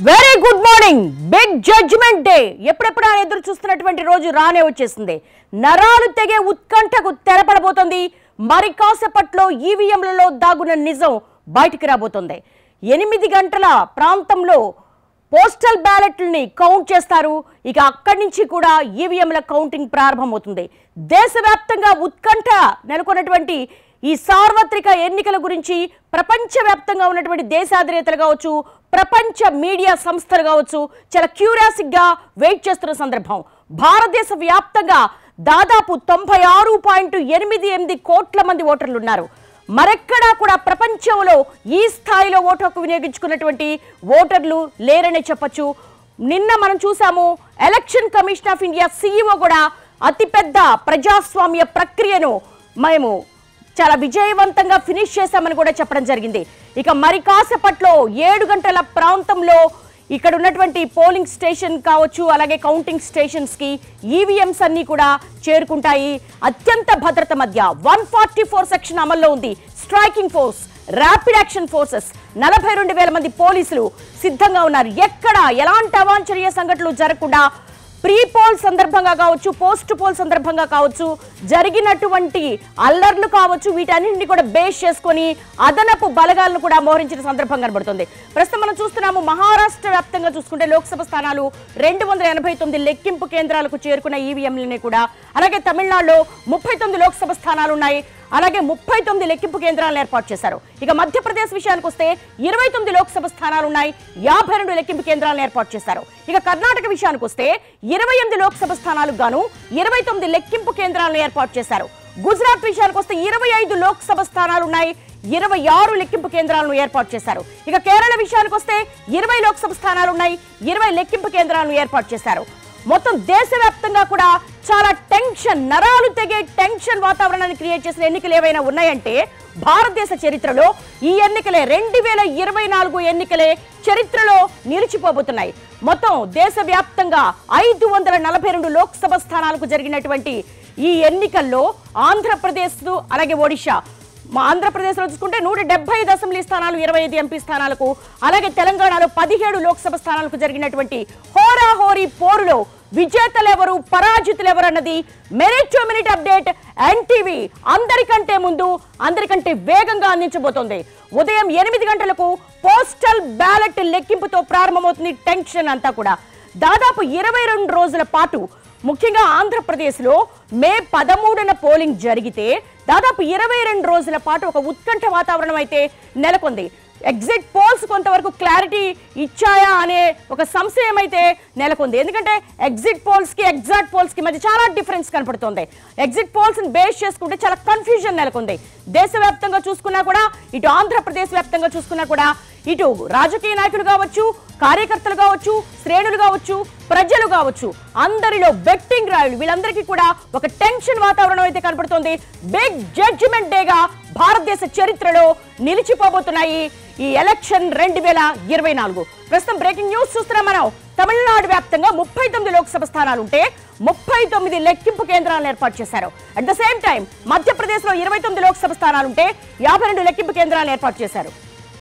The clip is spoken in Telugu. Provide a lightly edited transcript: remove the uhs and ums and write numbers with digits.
Very good morning. Big judgment day ఎప్పుడెప్పుడు ఎదురు చూస్తున్నటువంటి రోజు రానే వచ్చేసింది. నరాలు తెగే ఉత్కంఠకు తెరపడబోతోంది. మరి కాసేపట్లో ఈవీఎంలలో దాగున్న నిజం బయటికి రాబోతోంది. 8 గంటల ప్రాంతంలో పోస్టల్ బ్యాలెట్లని కౌంట్ చేస్తారు. ఇక అక్కడి నుంచి కూడా ఈవీఎంల కౌంటింగ్ ప్రారంభమవుతుంది. దేశవ్యాప్తంగా ఉత్కంఠ నెలకొన్నటువంటి ఈ సార్వత్రిక ఎన్నికల గురించి ప్రపంచవ్యాప్తంగా ఉన్నటువంటి దేశాధినేతలు కావచ్చు, ప్రపంచ మీడియా సంస్థలు కావచ్చు, చాలా క్యూరియాసిటీగా వెయిట్ చేస్తున్న సందర్భం. భారతదేశ వ్యాప్తంగా దాదాపు 96.88 కోట్ల మంది ఓటర్లు ఉన్నారు. మరెక్కడా కూడా ప్రపంచంలో ఈ స్థాయిలో ఓటు హక్కు వినియోగించుకున్నటువంటి ఓటర్లు లేరనే చెప్పొచ్చు. నిన్న మనం చూసాము, election commission of India CEO కూడా అతిపెద్ద ప్రజాస్వామ్య ప్రక్రియను మేము చాలా విజయవంతంగా ఫినిష్ చేశామని కూడా చెప్పడం జరిగింది. ఇక మరి కాసేపట్లో 7 గంటల ప్రాంతంలో ఇక్కడ ఉన్నటువంటి పోలింగ్ స్టేషన్ కావచ్చు, అలాగే కౌంటింగ్ స్టేషన్స్ కి ఈవీఎంస్ అన్ని కూడా చేరుకుంటాయి. అత్యంత భద్రత మధ్య 144 సెక్షన్ అమల్లో ఉంది. Striking force, rapid action forces, 42,000 మంది పోలీసులు సిద్ధంగా ఉన్నారు. ఎక్కడ ఎలాంటి అవాంఛనీయ సంఘటనలు జరగకుండా ప్రీ పోల్ సందర్భంగా కావచ్చు, పోస్ట్ పోల్ సందర్భంగా కావచ్చు, జరిగినటువంటి అల్లర్లు కావచ్చు, వీటన్నింటినీ కూడా బేస్ చేసుకొని అదనపు బలగాలను కూడా మోహరించిన సందర్భం కనబడుతుంది. ప్రస్తుతం మనం చూస్తున్నాము, మహారాష్ట్ర వ్యాప్తంగా చూసుకుంటే లోక్సభ స్థానాలు 289 లెక్కింపు కేంద్రాలకు చేరుకున్న ఈవీఎంలని కూడా, అలాగే తమిళనాడులో 39 లోక్సభ స్థానాలు ఉన్నాయి, అలాగే 39 లెక్కింపు కేంద్రాలను ఏర్పాటు చేశారు. ఇక మధ్యప్రదేశ్ విషయానికి వస్తే 29 లోక్సభ స్థానాలు ఉన్నాయి, 52 లెక్కింపు కేంద్రాలను ఏర్పాటు చేశారు. ఇక కర్ణాటక విషయానికి వస్తే 28 లోక్సభ స్థానాలకు గాను 29 లెక్కింపు కేంద్రాలను ఏర్పాటు చేశారు. గుజరాత్ విషయానికి వస్తే 25 లోక్సభ స్థానాలు ఉన్నాయి, 26 లెక్కింపు కేంద్రాలను ఏర్పాటు చేశారు. ఇక కేరళ విషయానికి వస్తే 20 లోక్సభ స్థానాలు ఉన్నాయి, 20 లెక్కింపు కేంద్రాలను ఏర్పాటు చేశారు. మొత్తం దేశవ్యాప్తంగా కూడా చాలా టెన్షన్, నరాలు తెగే టెన్షన్ వాతావరణాన్ని క్రియేట్ చేసిన ఎన్నికలు ఏవైనా ఉన్నాయంటే భారతదేశ చరిత్రలో ఈ ఎన్నికలే. 2024 ఎన్నికలే చరిత్రలో నిలిచిపోబోతున్నాయి. మొత్తం దేశవ్యాప్తంగా 542 లోక్సభ స్థానాలకు జరిగినటువంటి ఈ ఎన్నికల్లో ఆంధ్రప్రదేశ్ అలాగే ఒడిశా, ఆంధ్రప్రదేశ్లో చూసుకుంటే 175 అసెంబ్లీ స్థానాలు, 25 ఎంపీ స్థానాలకు, అలాగే తెలంగాణలో 17 లోక్సభ స్థానాలకు జరిగినటువంటి హోరాహోరీ పోరులో విజేతలెవరు, పరాజితులెవరు అన్నది minute to minute update NTV అందరికంటే ముందు, అందరికంటే వేగంగా అందించబోతోంది. ఉదయం 8 గంటలకు పోస్టల్ బ్యాలెట్ లెక్కింపుతో ప్రారంభమవుతుంది. టెన్షన్ అంతా కూడా దాదాపు 22 రోజుల పాటు, ముఖ్యంగా ఆంధ్రప్రదేశ్లో మే 13న పోలింగ్ జరిగితే దాదాపు 22 రోజుల పాటు ఒక ఉత్కంఠ వాతావరణం అయితే నెలకొంది. ఎగ్జిట్ పోల్స్ కొంతవరకు క్లారిటీ ఇచ్చాయా అనే ఒక సంశయం అయితే నెలకొంది. ఎందుకంటే ఎగ్జిట్ పోల్స్ కి ఎగ్జాక్ట్ పోల్స్ కి మధ్య చాలా డిఫరెన్స్ కనపడుతుంది. ఎగ్జిట్ పోల్స్ ని బేస్ చేసుకుంటే చాలా కన్ఫ్యూజన్ నెలకొంది. దేశవ్యాప్తంగా చూసుకున్నా కూడా, ఇటు ఆంధ్రప్రదేశ్ వ్యాప్తంగా చూసుకున్నా కూడా, ఇటు రాజకీయ నాయకులు కావచ్చు, కార్యకర్తలు కావచ్చు, శ్రేణులు కావచ్చు, ప్రజలు కావచ్చు, అందరిలో బెట్టింగ్ రాయులు, వీళ్ళందరికీ కూడా ఒక టెన్షన్ వాతావరణం అయితే కనపడుతోంది. బిగ్ జడ్జిమెంట్ డేగా భారతదేశ చరిత్రలో నిలిచిపోబోతున్నాయి ఈ ఎలక్షన్ 2024. ప్రస్తుతం బ్రేకింగ్ న్యూస్ చూస్తున్నాం మనం. తమిళనాడు వ్యాప్తంగా 39 లోక్సభ స్థానాలుంటే 39 లెక్కింపు కేంద్రాలను ఏర్పాటు చేశారు. అట్ ద సేమ్ టైం మధ్యప్రదేశ్లో 29 లోక్సభ స్థానాలుంటే 52 లెక్కింపు కేంద్రాలను ఏర్పాటు చేశారు.